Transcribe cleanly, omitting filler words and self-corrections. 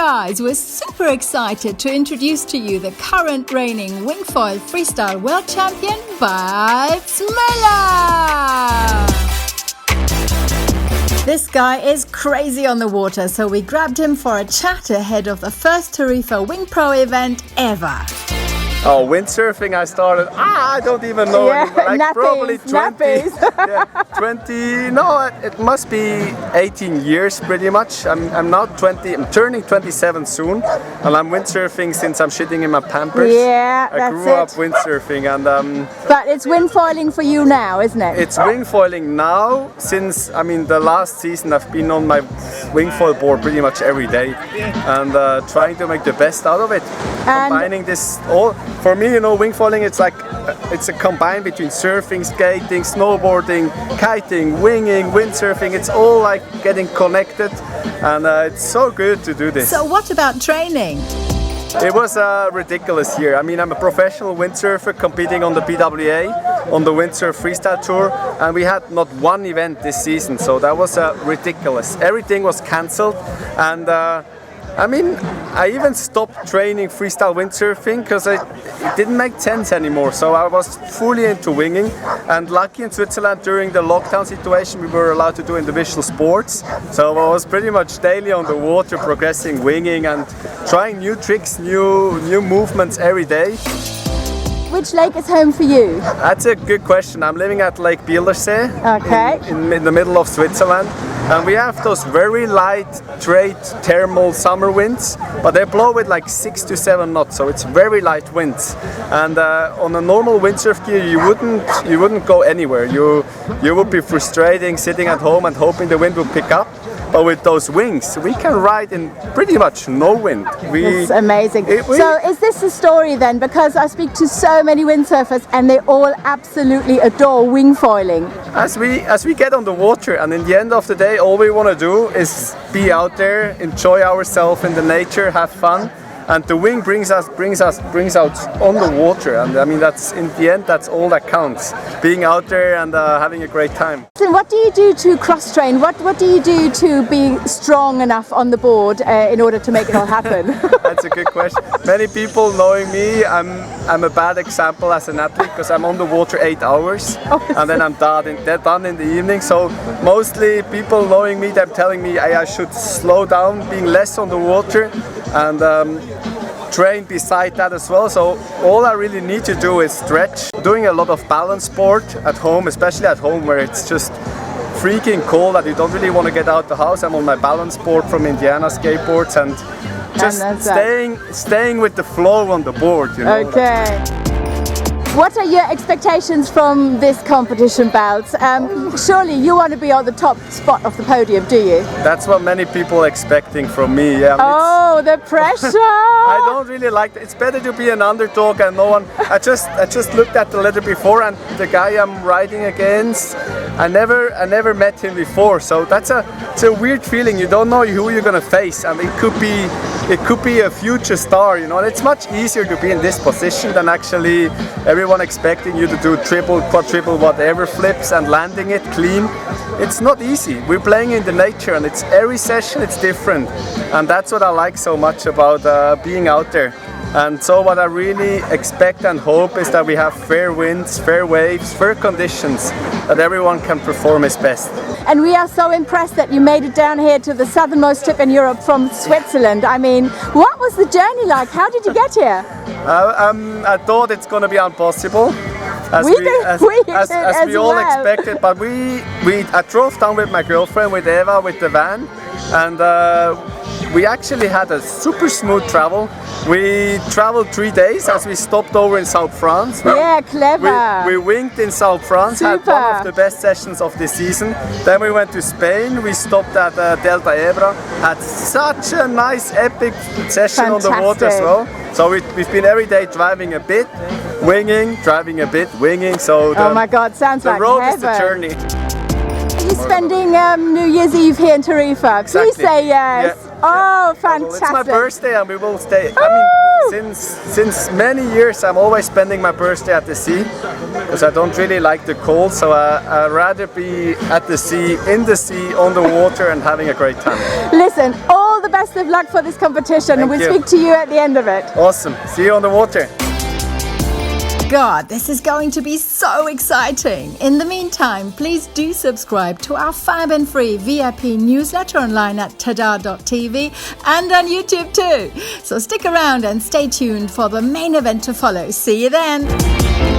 guys, we're super excited to introduce to you the current reigning wingfoil freestyle world champion, Balz Müller! This guy is crazy on the water, so we grabbed him for a chat ahead of the first Tarifa Wing Pro event ever. Oh, windsurfing I started, I don't even know anymore, like nappies, probably 20, no, it must be 18 years pretty much. I'm now 20, I'm turning 27 soon, and I'm windsurfing since I'm shitting in my Pampers. Yeah, I grew up windsurfing, and but it's windfoiling for you now, isn't it? It's wingfoiling now, since, I mean, the last season I've been on my wingfoil board pretty much every day, and trying to make the best out of it. Combining this all, for me, you know, wingfoiling, it's like, it's a combine between surfing, skating, snowboarding, kiting, winging, windsurfing. It's all like getting connected, and it's so good to do this. So what about training? It was a ridiculous year. I mean, I'm a professional windsurfer competing on the PWA, on the Windsurf Freestyle Tour, and we had not one event this season, so that was ridiculous. Everything was cancelled, and I mean, I even stopped training freestyle windsurfing because it didn't make sense anymore. So I was fully into winging, and lucky in Switzerland during the lockdown situation we were allowed to do individual sports. So I was pretty much daily on the water progressing winging and trying new tricks, new movements every day. Which lake is home for you? That's a good question. I'm living at Lake Bielersee, in the middle of Switzerland. And we have those very light trade thermal summer winds, but they blow with like 6 to 7 knots, so it's very light winds. And on a normal windsurf gear, you wouldn't go anywhere. You would be frustrating sitting at home and hoping the wind will pick up. But with those wings, we can ride in pretty much no wind. It's amazing. So is this the story then? Because I speak to so many windsurfers and they all absolutely adore wingfoiling. As we get on the water, and in the end of the day, all we want to do is be out there, enjoy ourselves in the nature, have fun. And the wing brings out on the water, and I mean, that's in the end, that's all that counts. Being out there and having a great time. So what do you do to cross train? What do you do to be strong enough on the board in order to make it all happen? That's a good question. Many people knowing me, I'm a bad example as an athlete because I'm on the water 8 hours, and then I'm done in the evening. So mostly people knowing me, they're telling me I should slow down, being less on the water, and train beside that as well. So all I really need to do is stretch. Doing a lot of balance sport at home, especially at home where it's just freaking cold that you don't really want to get out the house. I'm on my balance board from Indiana skateboards, and just staying with the flow on the board, you know. Okay. What are your expectations from this competition, Balz? Surely you want to be on the top spot of the podium, do you? That's what many people are expecting from me. Yeah, oh, the pressure! I don't really like that. It's better to be an underdog and no one. I just looked at the letter before, and the guy I'm riding against, I never met him before. So it's a weird feeling. You don't know who you're gonna face, and it could be a future star, you know. And it's much easier to be in this position than actually everyone expecting you to do triple, quadruple, whatever flips and landing it clean. It's not easy. We're playing in the nature, and it's every session it's different, and that's what I like so much about being out there. And so what I really expect and hope is that we have fair winds, fair waves, fair conditions, that everyone can perform his best. And we are so impressed that you made it down here to the southernmost tip in Europe from Switzerland. I mean, what was the journey like? How did you get here? I thought it's going to be impossible, as we all expected. But I drove down with my girlfriend, with Eva, with the van, and we actually had a super smooth travel. We traveled 3 days as we stopped over in South France. Yeah, clever. We winged in South France, Super. had one of the best sessions of the season. Then we went to Spain, we stopped at Delta Ebra, had such a nice epic session on the water as well. So we've been every day driving a bit, winging, driving a bit, winging. So oh my God, sounds like the road heaven. is the journey. Are you spending New Year's Eve here in Tarifa? Exactly. Please say yes. Yeah. Oh, fantastic. It's my birthday and we will stay. I mean, since many years I'm always spending my birthday at the sea, because I don't really like the cold, so I'd rather be at the sea, in the sea, on the water, and having a great time. Listen, all the best of luck for this competition, and Thank we'll you. speak to you at the end of it. Awesome. See you on the water. God, this is going to be so exciting. In the meantime, please do subscribe to our fab and free VIP newsletter online at TA-DAH.TV and on YouTube too. So stick around and stay tuned for the main event to follow. See you then.